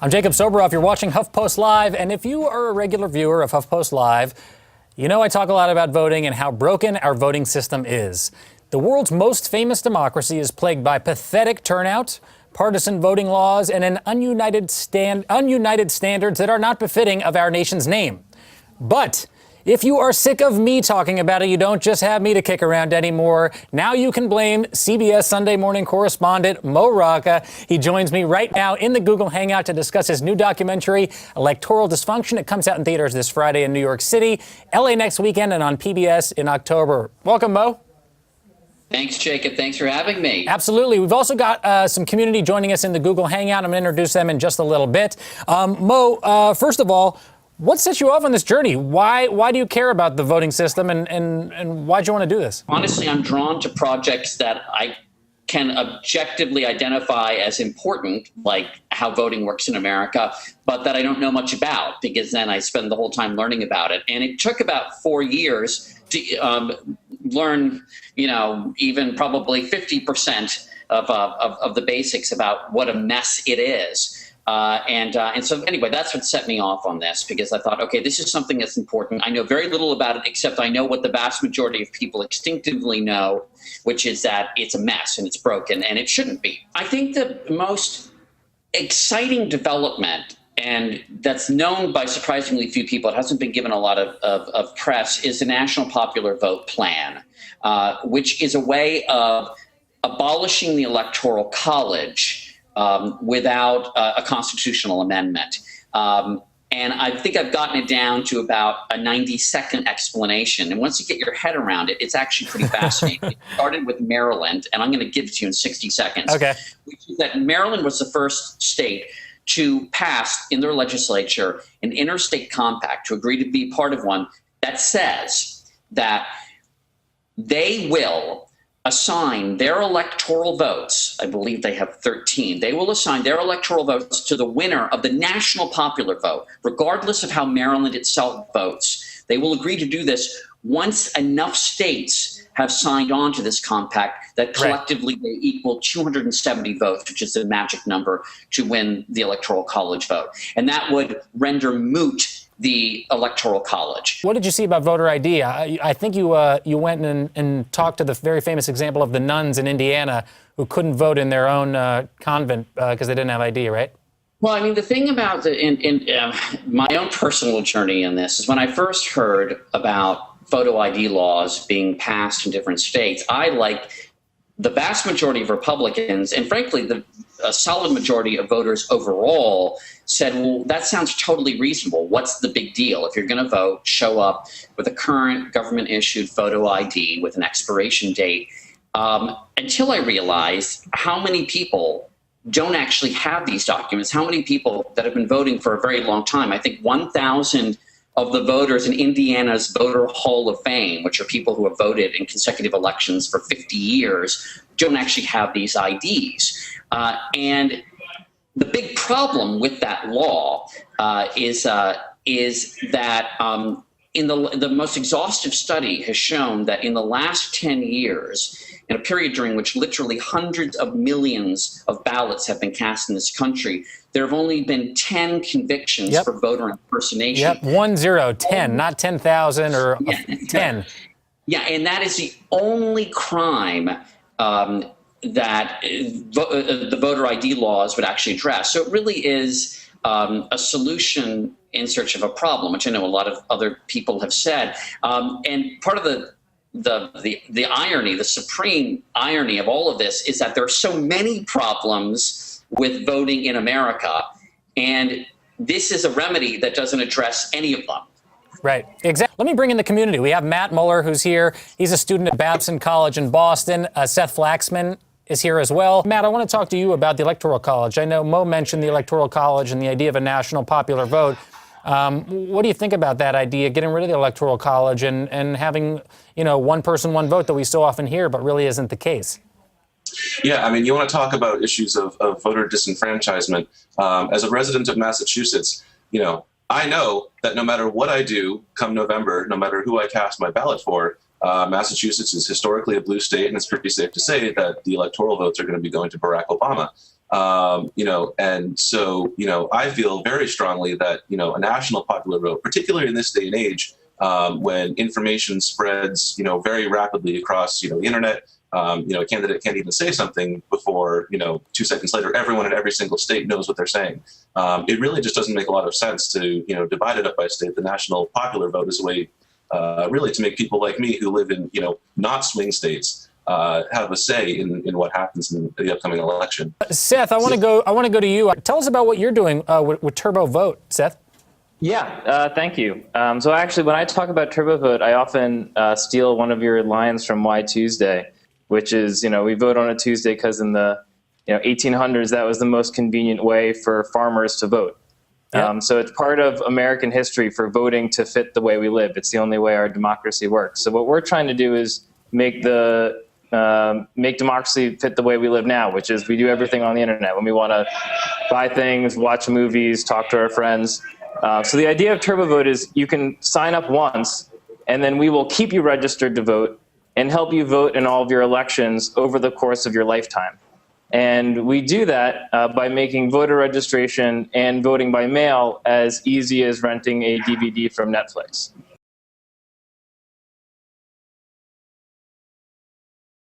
I'm Jacob Soboroff. You're watching HuffPost Live, and if you are a regular viewer of HuffPost Live, you know I talk a lot about voting and how broken our voting system is. The world's most famous democracy is plagued by pathetic turnout, partisan voting laws, and an ununited standards that are not befitting of our nation's name. But if you are sick of me talking about it, you don't just have me to kick around anymore. Now you can blame CBS Sunday morning correspondent Mo Rocca. He joins me right now in the Google Hangout to discuss his new documentary, Electoral Dysfunction. It comes out in theaters this Friday in New York City, LA next weekend, and on PBS in October. Welcome, Mo. Thanks, Jacob. Thanks for having me. Absolutely. We've also got some community joining us in the Google Hangout. I'm going to introduce them in just a little bit. Mo, first of all, what set you off on this journey? Why do you care about the voting system, and why do you want to do this? Honestly, I'm drawn to projects that I can objectively identify as important, like how voting works in America, but that I don't know much about, because then I spend the whole time learning about it. And it took about 4 years to learn, even probably 50% of the basics about what a mess it is. And so anyway, that's what set me off on this, because I thought, okay, this is something that's important. I know very little about it, except I know what the vast majority of people instinctively know, which is that it's a mess and it's broken and it shouldn't be. I think the most exciting development, and that's known by surprisingly few people, it hasn't been given a lot of press, is the National Popular Vote Plan, which is a way of abolishing the Electoral College without a constitutional amendment. And I think I've gotten it down to about a 90-second explanation. And once you get your head around it, it's actually pretty fascinating. It started with Maryland, and I'm going to give it to you in 60 seconds. Okay. Which is that Maryland was the first state to pass in their legislature an interstate compact, to agree to be part of one, that says that they will assign their electoral votes. I believe they have 13. They will assign their electoral votes to the winner of the national popular vote, regardless of how Maryland itself votes. They will agree to do this once enough states have signed on to this compact that collectively they equal 270 votes, which is the magic number to win the Electoral College vote. And that would render moot the Electoral College. What did you see about voter ID? I think you went and talked to the very famous example of the nuns in Indiana who couldn't vote in their own convent because they didn't have ID, right? Well, I mean, the thing about my own personal journey in this is when I first heard about photo ID laws being passed in different states, I, like the vast majority of Republicans, and frankly, a solid majority of voters overall, said, well, that sounds totally reasonable. What's the big deal? If you're going to vote, show up with a current government-issued photo ID with an expiration date. Until I realized how many people don't actually have these documents, how many people that have been voting for a very long time. I think 1,000 of the voters in Indiana's Voter Hall of Fame, which are people who have voted in consecutive elections for 50 years, don't actually have these IDs. And the big problem with that law is that in the most exhaustive study has shown that in the last 10 years, in a period during which literally hundreds of millions of ballots have been cast in this country, there have only been 10 convictions for voter impersonation. 10, not 10,000 or 10. Yeah, and that is the only crime that the voter ID laws would actually address. So it really is a solution in search of a problem, which I know a lot of other people have said. And part of the irony, the supreme irony of all of this is that there are so many problems with voting in America, and this is a remedy that doesn't address any of them. Right. Exactly. Let me bring in the community. We have Matt Muller, who's here. He's a student at Babson College in Boston. Seth Flaxman is here as well. Matt, I want to talk to you about the Electoral College. I know Mo mentioned the Electoral College and the idea of a national popular vote. What do you think about that idea, getting rid of the Electoral College and having, one person, one vote that we so often hear, but really isn't the case? Yeah, I mean, you want to talk about issues of voter disenfranchisement. As a resident of Massachusetts, I know that no matter what I do come November, no matter who I cast my ballot for, Massachusetts is historically a blue state, and it's pretty safe to say that the electoral votes are going to be going to Barack Obama. And so, I feel very strongly that, a national popular vote, particularly in this day and age, when information spreads, very rapidly across, the internet, a candidate can't even say something before, 2 seconds later, everyone in every single state knows what they're saying. It really just doesn't make a lot of sense to, divide it up by state. The national popular vote is a way, really, to make people like me who live in, not swing states, have a say in what happens in the upcoming election. Seth, I want to go to you. Tell us about what you're doing with TurboVote, Seth. Yeah, thank you. So actually, when I talk about TurboVote, I often steal one of your lines from Why Tuesday, which is, we vote on a Tuesday because in the 1800s, that was the most convenient way for farmers to vote. Yep. So it's part of American history for voting to fit the way we live. It's the only way our democracy works. So what we're trying to do is make democracy fit the way we live now, which is we do everything on the internet. When we want to buy things, watch movies, talk to our friends. So the idea of TurboVote is you can sign up once, and then we will keep you registered to vote and help you vote in all of your elections over the course of your lifetime. And we do that by making voter registration and voting by mail as easy as renting a DVD from Netflix.